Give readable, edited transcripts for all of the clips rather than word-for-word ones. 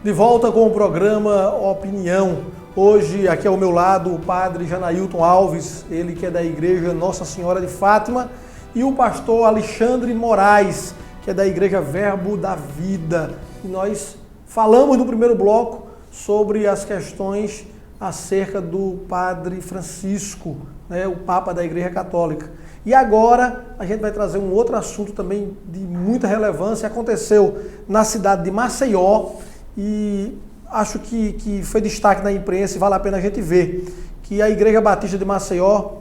De volta com o programa Opinião. Hoje, aqui ao meu lado, o padre Janailton Alves, ele que é da Igreja Nossa Senhora de Fátima, e o pastor Alexandre Moraes, que é da Igreja Verbo da Vida. E nós falamos no primeiro bloco sobre as questões acerca do padre Francisco, né, o Papa da Igreja Católica. E agora a gente vai trazer um outro assunto também de muita relevância. Aconteceu na cidade de Maceió e acho que foi destaque na imprensa e vale a pena a gente ver que a Igreja Batista de Maceió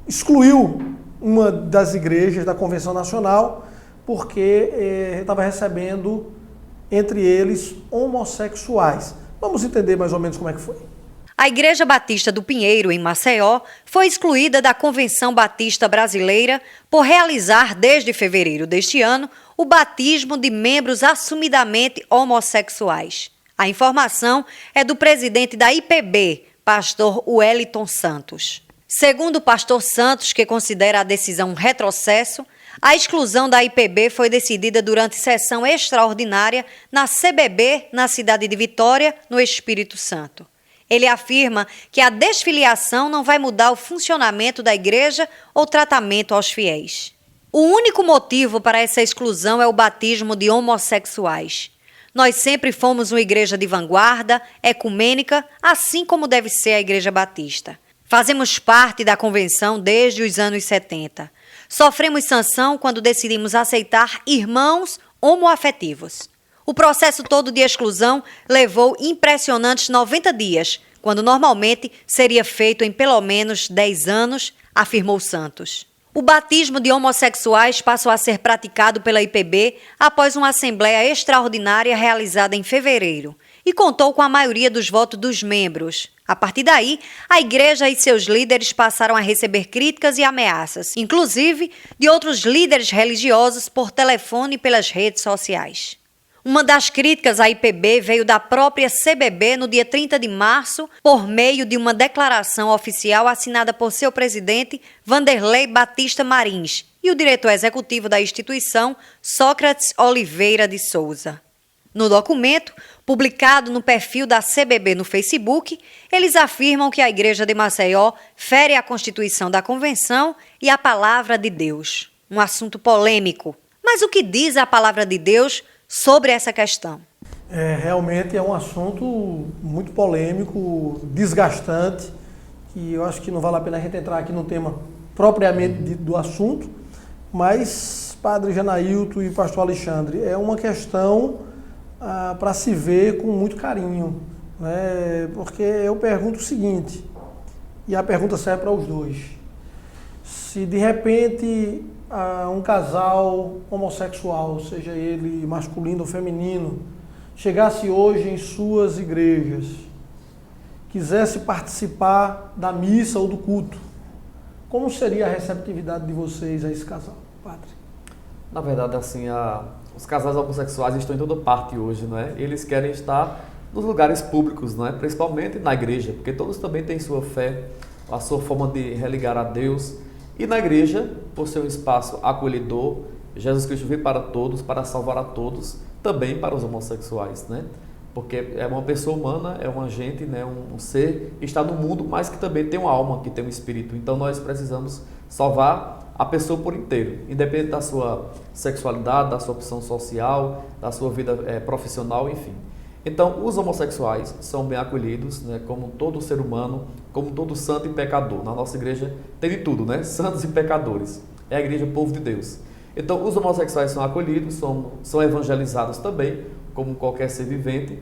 excluiu uma das igrejas da Convenção Nacional porque estava recebendo, entre eles, homossexuais. Vamos entender mais ou menos como é que foi. A Igreja Batista do Pinheiro, em Maceió, foi excluída da Convenção Batista Brasileira por realizar, desde fevereiro deste ano, o batismo de membros assumidamente homossexuais. A informação é do presidente da IPB, pastor Wellington Santos. Segundo o pastor Santos, que considera a decisão um retrocesso, a exclusão da IPB foi decidida durante sessão extraordinária na CBB, na cidade de Vitória, no Espírito Santo. Ele afirma que a desfiliação não vai mudar o funcionamento da igreja ou tratamento aos fiéis. O único motivo para essa exclusão é o batismo de homossexuais. Nós sempre fomos uma igreja de vanguarda, ecumênica, assim como deve ser a Igreja Batista. Fazemos parte da convenção desde os anos 70. Sofremos sanção quando decidimos aceitar irmãos homoafetivos. O processo todo de exclusão levou impressionantes 90 dias, quando normalmente seria feito em pelo menos 10 anos, afirmou Santos. O batismo de homossexuais passou a ser praticado pela IPB após uma assembleia extraordinária realizada em fevereiro e contou com a maioria dos votos dos membros. A partir daí, a igreja e seus líderes passaram a receber críticas e ameaças, inclusive de outros líderes religiosos por telefone e pelas redes sociais. Uma das críticas à IPB veio da própria CBB no dia 30 de março, por meio de uma declaração oficial assinada por seu presidente, Vanderlei Batista Marins, e o diretor executivo da instituição, Sócrates Oliveira de Souza. No documento, publicado no perfil da CBB no Facebook, eles afirmam que a Igreja de Maceió fere a Constituição da Convenção e a Palavra de Deus. Um assunto polêmico. Mas o que diz a Palavra de Deus sobre essa questão? Realmente é um assunto muito polêmico, desgastante, que eu acho que não vale a pena a gente entrar aqui no tema propriamente do assunto, mas, padre Janailton e pastor Alexandre, é uma questão para se ver com muito carinho, né? Porque eu pergunto o seguinte, e a pergunta serve para os dois: se de repente um casal homossexual, seja ele masculino ou feminino, chegasse hoje em suas igrejas, quisesse participar da missa ou do culto, como seria a receptividade de vocês a esse casal, padre? Na verdade, assim, os casais homossexuais estão em toda parte hoje, não é? Eles querem estar nos lugares públicos, não é? Principalmente na igreja, porque todos também têm sua fé, a sua forma de religar a Deus. E na igreja, por ser um espaço acolhedor, Jesus Cristo veio para todos, para salvar a todos, também para os homossexuais, né? Porque é uma pessoa humana, é um agente, né? Um ser que está no mundo, mas que também tem uma alma, que tem um espírito. Então nós precisamos salvar a pessoa por inteiro, independente da sua sexualidade, da sua opção social, da sua vida profissional, enfim. Então, os homossexuais são bem acolhidos, né, como todo ser humano, como todo santo e pecador. Na nossa igreja tem de tudo, né? Santos e pecadores. É a igreja povo de Deus. Então, os homossexuais são acolhidos, são evangelizados também, como qualquer ser vivente.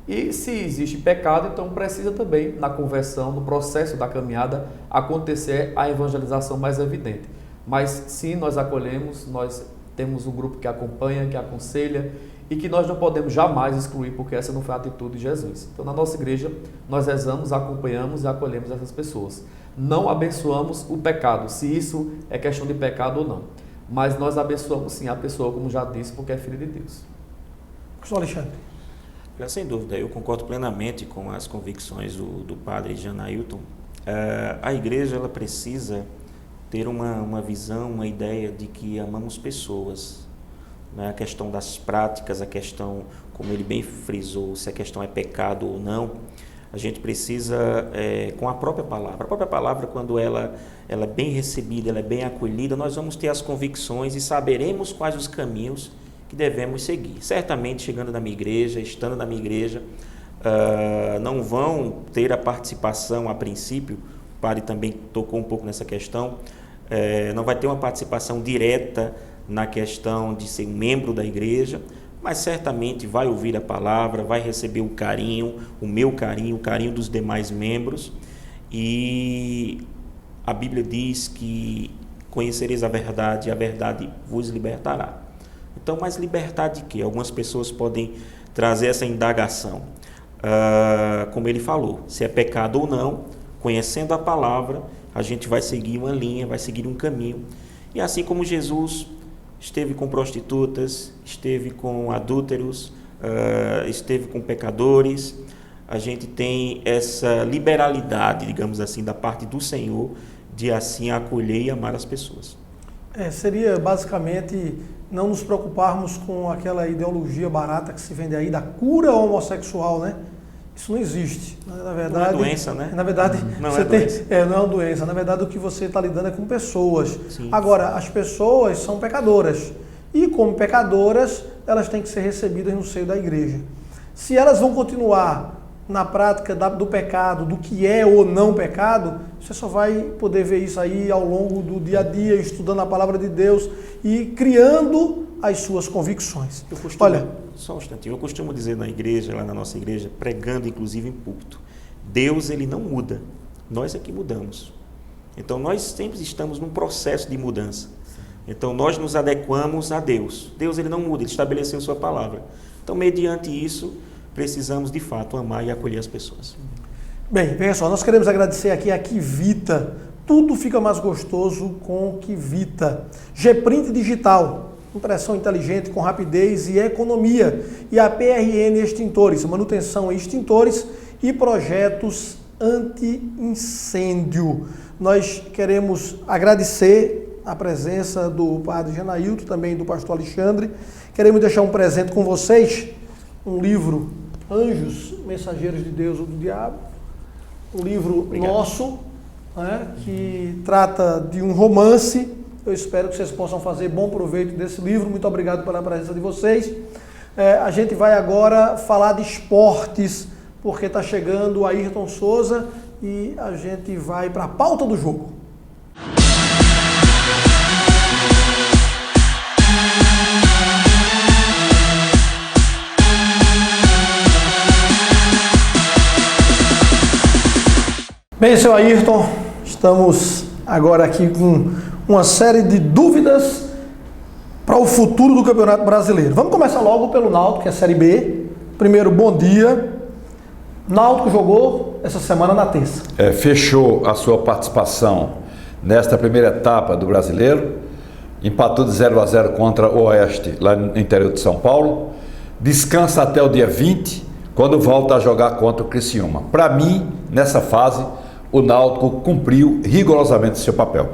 E se existe pecado, então precisa também, na conversão, no processo da caminhada, acontecer a evangelização mais evidente. Mas sim, nós acolhemos, nós temos um grupo que acompanha, que aconselha, e que nós não podemos jamais excluir, porque essa não foi a atitude de Jesus. Então, na nossa igreja, nós rezamos, acompanhamos e acolhemos essas pessoas. Não abençoamos o pecado, se isso é questão de pecado ou não. Mas nós abençoamos sim a pessoa, como já disse, porque é filho de Deus. Pastor Alexandre. Sem dúvida, eu concordo plenamente com as convicções do padre Janailton. A igreja ela precisa ter uma visão, uma ideia de que amamos pessoas. né? A questão das práticas, a questão, como ele bem frisou, se a questão é pecado ou não, a gente precisa, com a própria palavra, quando ela é bem recebida, ela é bem acolhida, nós vamos ter as convicções e saberemos quais os caminhos que devemos seguir. Certamente, chegando na minha igreja, estando na minha igreja, não vão ter a participação, a princípio, o padre também tocou um pouco nessa questão, não vai ter uma participação direta na questão de ser um membro da igreja, mas certamente vai ouvir a palavra, vai receber o carinho, o meu carinho, o carinho dos demais membros, e a Bíblia diz que conhecereis a verdade vos libertará. Então, mas libertar de quê? Algumas pessoas podem trazer essa indagação, como ele falou, se é pecado ou não, conhecendo a palavra, a gente vai seguir uma linha, vai seguir um caminho, e assim como Jesus esteve com prostitutas, esteve com adúlteros, esteve com pecadores, a gente tem essa liberalidade, digamos assim, da parte do Senhor, de assim acolher e amar as pessoas. Seria basicamente não nos preocuparmos com aquela ideologia barata que se vende aí da cura homossexual, né? Isso não existe. Na verdade, não é doença, né? Na verdade, não você é doença. Não é uma doença. Na verdade, o que você está lidando é com pessoas. Sim. Agora, as pessoas são pecadoras. E como pecadoras, elas têm que ser recebidas no seio da igreja. Se elas vão continuar na prática do pecado, do que é ou não pecado, você só vai poder ver isso aí ao longo do dia a dia, estudando a palavra de Deus e criando as suas convicções. Só um instantinho, eu costumo dizer na igreja, lá na nossa igreja, pregando inclusive em púlpito, Deus, ele não muda, nós é que mudamos. Então nós sempre estamos num processo de mudança. Então nós nos adequamos a Deus. Deus, ele não muda, ele estabeleceu sua palavra. Então, mediante isso, precisamos de fato amar e acolher as pessoas. Bem, pessoal, nós queremos agradecer aqui a Kivita. Tudo fica mais gostoso com Kivita. G-Print Digital, impressão inteligente com rapidez e economia. E a PRN Extintores, manutenção em extintores e projetos anti-incêndio. Nós queremos agradecer a presença do padre Janailton, também do pastor Alexandre. Queremos deixar um presente com vocês, um livro Anjos, Mensageiros de Deus ou do Diabo, um livro nosso, né, que trata de um romance. Eu espero que vocês possam fazer bom proveito desse livro. Muito obrigado pela presença de vocês. A gente vai agora falar de esportes, porque está chegando o Ayrton Souza e a gente vai para a pauta do jogo. Bem, seu Ayrton, estamos agora aqui com uma série de dúvidas para o futuro do Campeonato Brasileiro. Vamos começar logo pelo Náutico, que é a Série B. Primeiro, bom dia. Náutico jogou essa semana na terça. Fechou a sua participação nesta primeira etapa do Brasileiro. Empatou de 0-0 contra o Oeste, lá no interior de São Paulo. Descansa até o dia 20, quando volta a jogar contra o Criciúma. Para mim, nessa fase, o Náutico cumpriu rigorosamente seu papel.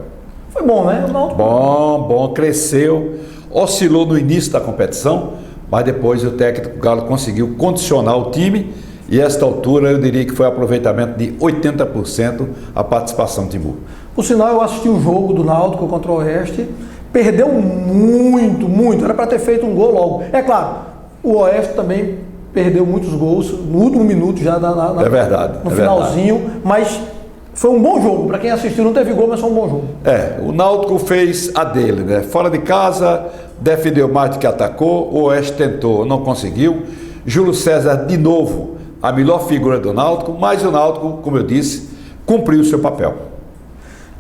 Foi bom, né? O Náutico... Bom, cresceu, oscilou no início da competição, mas depois o técnico Galo conseguiu condicionar o time e a esta altura eu diria que foi aproveitamento de 80% a participação do Timbu. Por sinal, eu assisti o jogo do Náutico contra o Oeste, perdeu muito, era para ter feito um gol logo. É claro, o Oeste também perdeu muitos gols no último minuto já é verdade, no finalzinho, mas foi um bom jogo. Para quem assistiu, não teve gol, mas foi um bom jogo. O Náutico fez a dele, né? Fora de casa, defendeu mais do que atacou, o Oeste tentou, não conseguiu. Júlio César, de novo, a melhor figura do Náutico, mas o Náutico, como eu disse, cumpriu o seu papel.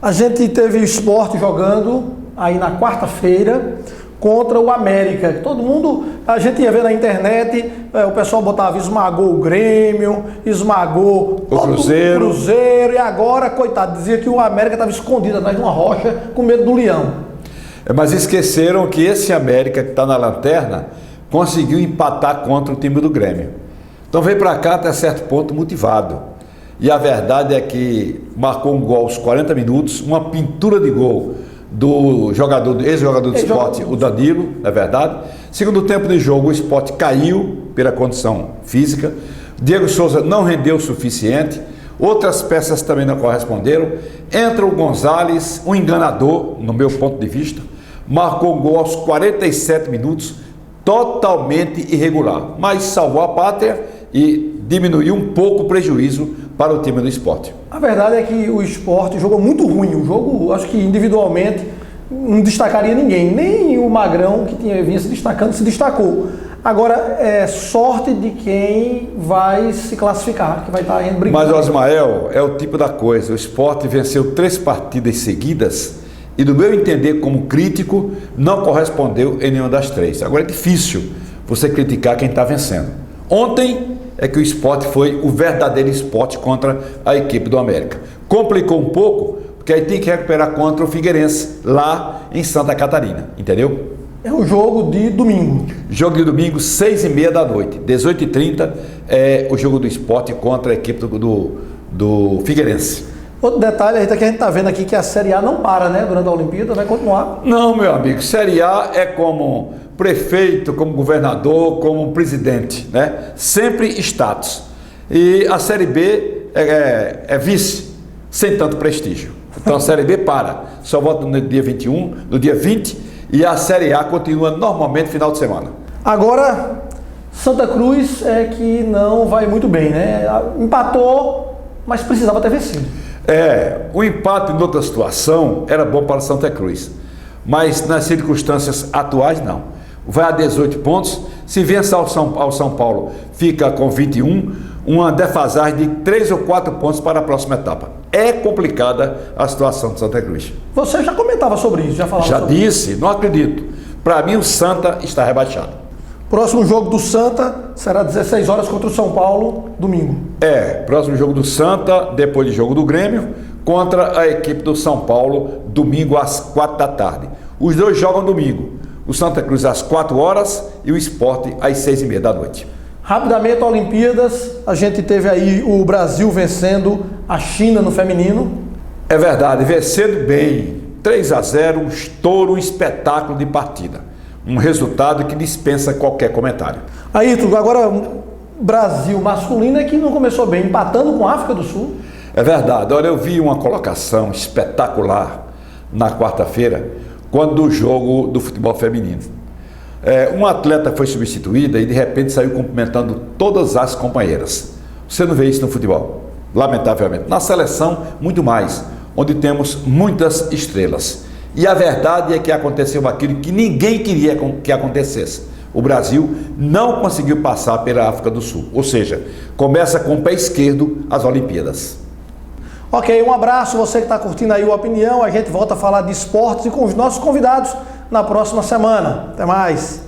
A gente teve o Sport jogando aí na quarta-feira contra o América. Todo mundo, a gente ia ver na internet, o pessoal botava, esmagou o Grêmio, esmagou o Cruzeiro, e agora, coitado, dizia que o América estava escondido atrás de uma rocha com medo do leão. Mas esqueceram que esse América que está na lanterna conseguiu empatar contra o time do Grêmio. Então veio para cá até certo ponto motivado. E a verdade é que marcou um gol aos 40 minutos, uma pintura de gol do ex-jogador do Sport, o Danilo, é verdade. Segundo tempo de jogo, o Sport caiu pela condição física. Diego Souza não rendeu o suficiente. Outras peças também não corresponderam. Entra o Gonzalez, um enganador, no meu ponto de vista. Marcou um gol aos 47 minutos, totalmente irregular, mas salvou a pátria e diminuiu um pouco o prejuízo para o time do Sport. A verdade é que o Sport jogou muito ruim. O jogo, acho que individualmente, não destacaria ninguém. Nem o Magrão, que vinha se destacando, se destacou. Agora, é sorte de quem vai se classificar, que vai estar indo brigando. Mas, Osmael, é o tipo da coisa. O Sport venceu 3 partidas seguidas e, do meu entender como crítico, não correspondeu em nenhuma das 3. Agora é difícil você criticar quem está vencendo. Ontem é que o Sport foi o verdadeiro Sport contra a equipe do América. Complicou um pouco, porque aí tem que recuperar contra o Figueirense, lá em Santa Catarina, entendeu? É o jogo de domingo. Jogo de domingo, 6h30 da noite. 18h30 é o jogo do Sport contra a equipe do Figueirense. Outro detalhe que a gente está vendo aqui que a Série A não para, né? Durante a Olimpíada, vai continuar. Não, meu amigo. Série A é como prefeito, como governador, como presidente, né? Sempre status. E a Série B é vice, sem tanto prestígio. Então a Série B para. Só volta no dia 21, no dia 20, e a Série A continua normalmente final de semana. Agora, Santa Cruz é que não vai muito bem, né? Empatou, mas precisava ter vencido. O empate em outra situação era bom para Santa Cruz, mas nas circunstâncias atuais não. Vai a 18 pontos, se vencer ao São Paulo fica com 21, uma defasagem de 3 ou 4 pontos para a próxima etapa. É complicada a situação de Santa Cruz. Você já comentava sobre isso, já falava sobre disse, não acredito. Para mim o Santa está rebaixado. Próximo jogo do Santa será 16 horas contra o São Paulo, domingo. Próximo jogo do Santa, depois do jogo do Grêmio, contra a equipe do São Paulo, domingo às 4 da tarde. Os dois jogam domingo. O Santa Cruz às 4 horas e o Sport às 6h30 da noite. Rapidamente, Olimpíadas, a gente teve aí o Brasil vencendo a China no feminino. É verdade, vencendo bem, 3-0, um estouro, um espetáculo de partida. Um resultado que dispensa qualquer comentário. Ayrton, agora o Brasil masculino é que não começou bem, empatando com a África do Sul. É verdade, olha, eu vi uma colocação espetacular na quarta-feira, quando do jogo do futebol feminino. Um atleta foi substituída e de repente saiu cumprimentando todas as companheiras. Você não vê isso no futebol, lamentavelmente. Na seleção, muito mais, onde temos muitas estrelas. E a verdade é que aconteceu aquilo que ninguém queria que acontecesse. O Brasil não conseguiu passar pela África do Sul. Ou seja, começa com o pé esquerdo as Olimpíadas. Ok, um abraço, você que está curtindo aí o Opinião. A gente volta a falar de esportes e com os nossos convidados na próxima semana. Até mais!